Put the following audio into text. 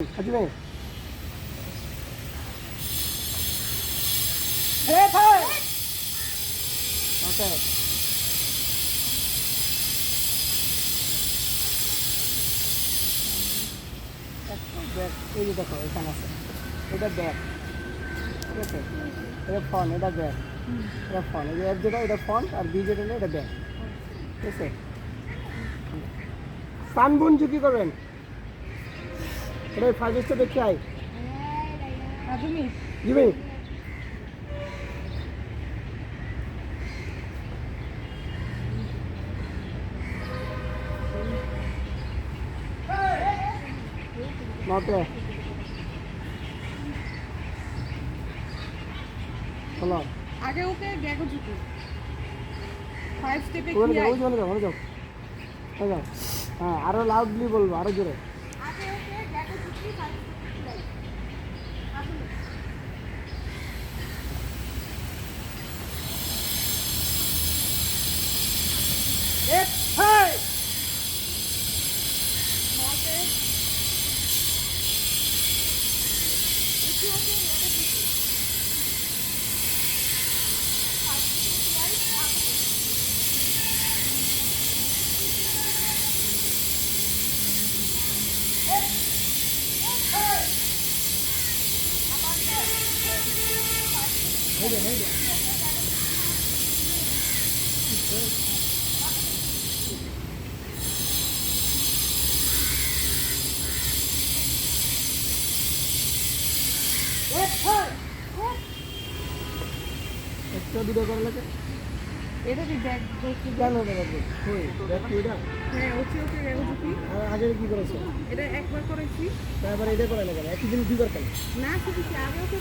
Hadi be. Hey, hey. Okay. Bag এই যে দেখো এখানে আছে এটা ব্যাগ ঠিক আছে এটা ফোন এটা ব্যাগ এটা ফোন এই যে এক যেটা এটা ফোন আর বি যেটা নেই এটা ব্যাগ ঠিক আছে সানবুন কি করবেন এটা ফার্স্ট স্টেপ দেখে আই তুমি দিবে নতে হলো আগে ওকে গ্যাগো ঝুঁকি 5 স্টেপে ওখানে কি যাও আই ওখানে যাও ওখানে যাও ওখানে যাও হ্যাঁ আরো লাউডলি বলবো আরো জোরে আগে ওকে গ্যাগো ঝুঁকি 5 স্টেপে কি আই আসলে এক হাই নতে একটু ওকে গ্যাগো ঝুঁকি 5 স্টেপে কি আই আসলে হেডে হেডে এক হাই একটা ভিডিও করা লাগে এটা কি ব্যাগ ধরতে কেন দেবে কই দেখ এটা হ্যাঁ ওকে গ্যাগো ঝুঁকি আর আগে কি করেছে এটা একবার করেছি তারপরে এটা করা লাগে একই দিন দুইবার কেন না শুধু আগে ওকে